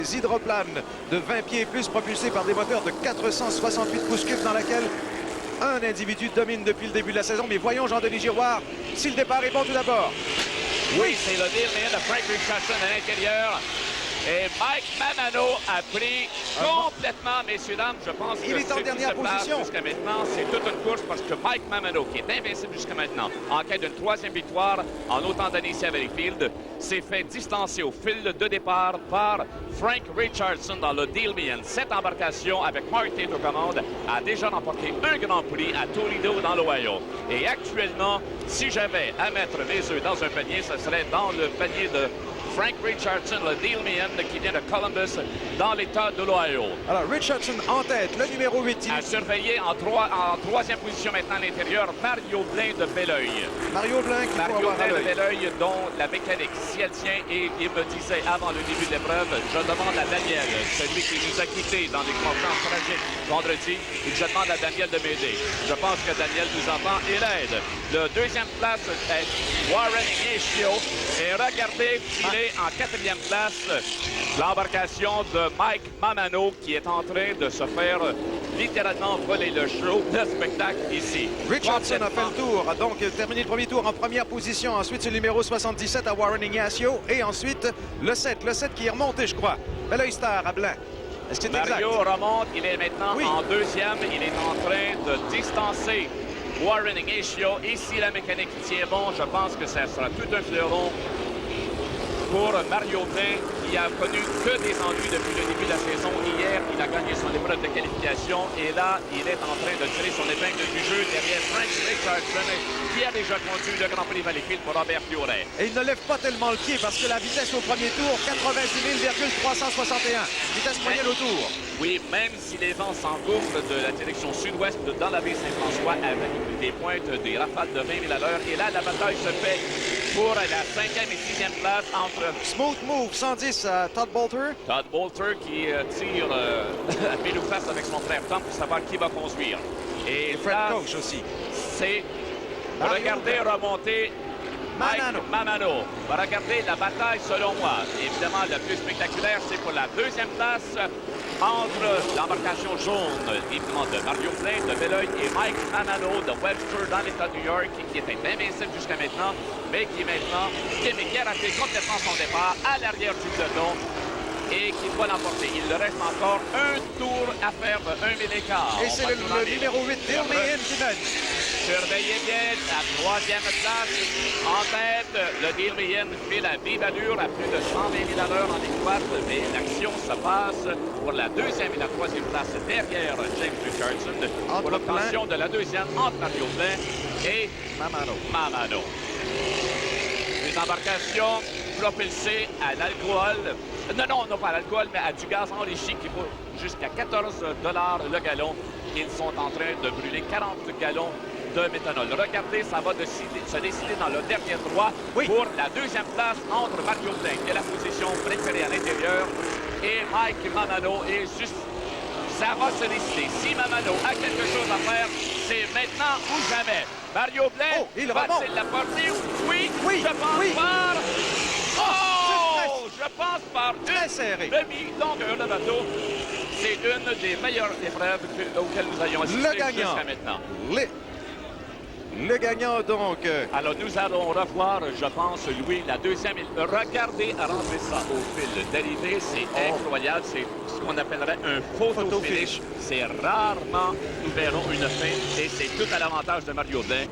Des hydroplanes de 20 pieds et plus propulsés par des moteurs de 468 pouces cubes dans laquelle un individu domine depuis le début de la saison. Mais voyons Jean-Denis Giroir si le départ est bon tout d'abord. Oui, c'est le Dealman de Frank Richardson à l'intérieur. Et Mike Mamano a pris complètement, messieurs, dames, je pense que il est en dernière position. Jusqu'à maintenant, c'est toute une course parce que Mike Mamano, qui est invincible jusqu'à maintenant, en quête d'une troisième victoire en autant d'années ici à Valleyfield, s'est fait distancer au fil de départ par Frank Richardson dans le Dealman. Cette embarcation avec Mark Tate aux commandes a déjà remporté un Grand Prix à Toledo dans l'Ohio. Et actuellement, si j'avais à mettre mes œufs dans un panier, ce serait dans le panier de Frank Richardson, le Dealman, qui vient de Columbus, dans l'État de l'Ohio. Alors, Richardson en tête, le numéro 8. À surveiller en troisième position maintenant à l'intérieur, Mario Blin de Belleuil. Mario Blin qui Mario Blin de Belleuil, dont la mécanique, si elle tient, et il me disait avant le début de l'épreuve, je demande à Daniel, celui qui nous a quittés dans des conférences tragiques vendredi, et je demande à Daniel de m'aider. Je pense que Daniel nous entend et l'aide. Le deuxième place est Warren Ignacio. Et regardez, il est en quatrième place, l'embarcation de Mike Mamano qui est en train de se faire littéralement voler le show, le spectacle ici. Richardson a fait le tour, a donc terminé le premier tour en première position. Ensuite, c'est le numéro 77 à Warren Ignacio. Et ensuite, le 7 qui est remonté, je crois. Belleuil Star à Blanc. Est-ce que c'est exact? Mario remonte, il est maintenant en deuxième. Il est en train de distancer Warren Ignacio. Et si la mécanique tient bon, je pense que ça sera tout un fleuron pour Mario Blin, qui a connu que des ennuis depuis le début de la saison. Hier, il a gagné son épreuve de qualification et là, il est en train de tirer son épingle du jeu derrière Frank Richardson, qui a déjà conduit le Grand Prix Valleyfield pour Robert Fioret. Et il ne lève pas tellement le pied parce que la vitesse au premier tour, 86 361. Vitesse moyenne au tour. Oui, même si les vents s'engouffrent de la direction sud-ouest dans la baie Saint-François avec des pointes, des rafales de 20 000 à l'heure. Et là, la bataille se fait pour la 5e et 6e place entre Smooth Move 110 à Todd Bolter. Todd Bolter qui tire à pile ou face avec son frère Tom pour savoir qui va conduire. Et Fred là, Coach aussi. C'est regardez remonter Mamano. Regardez la bataille selon moi. Évidemment, le plus spectaculaire, c'est pour la deuxième place entre l'embarcation jaune, évidemment, de Mario Blin de Belleuil et Mike Mamano de Webster dans l'État de New York, qui était invincible jusqu'à maintenant, mais qui maintenant, qui a raté complètement son départ à l'arrière du peloton et qui doit l'emporter. Il lui reste encore un tour à faire de 1 000 écart. Et c'est le numéro 8, Dealman qui mène. Surveillez bien la troisième place. En tête, le Dealman fait la vive allure à plus de 120 000 à l'heure en équate, mais l'action se passe pour la deuxième et la troisième place derrière James Richardson pour l'obtention de la deuxième entre Mario Blin et Mamano. Une embarcation propulsée à l'alcool. Non, pas à l'alcool, mais à du gaz enrichi qui vaut jusqu'à 14 $ le gallon. Ils sont en train de brûler 40 gallons de méthanol. Regardez, ça va se décider dans le dernier droit pour la deuxième place entre Mario Blin, qui est la position préférée à l'intérieur, et Mike Mamano. Et juste, ça va se décider. Si Mamano a quelque chose à faire, c'est maintenant ou jamais. Mario Blin, va-t-il la porter? Oui, je pense par... Oh! Je pense par une demi-longueur de bateau. C'est une des meilleures épreuves auxquelles nous ayons assisté jusqu'à maintenant. Le gagnant, donc. Alors, nous allons revoir, je pense, Louis, la deuxième. Regardez rentrer ça au fil d'arrivée. C'est incroyable. C'est ce qu'on appellerait un photo finish. C'est rarement, nous verrons une fin. Et c'est tout à l'avantage de Mario Blin.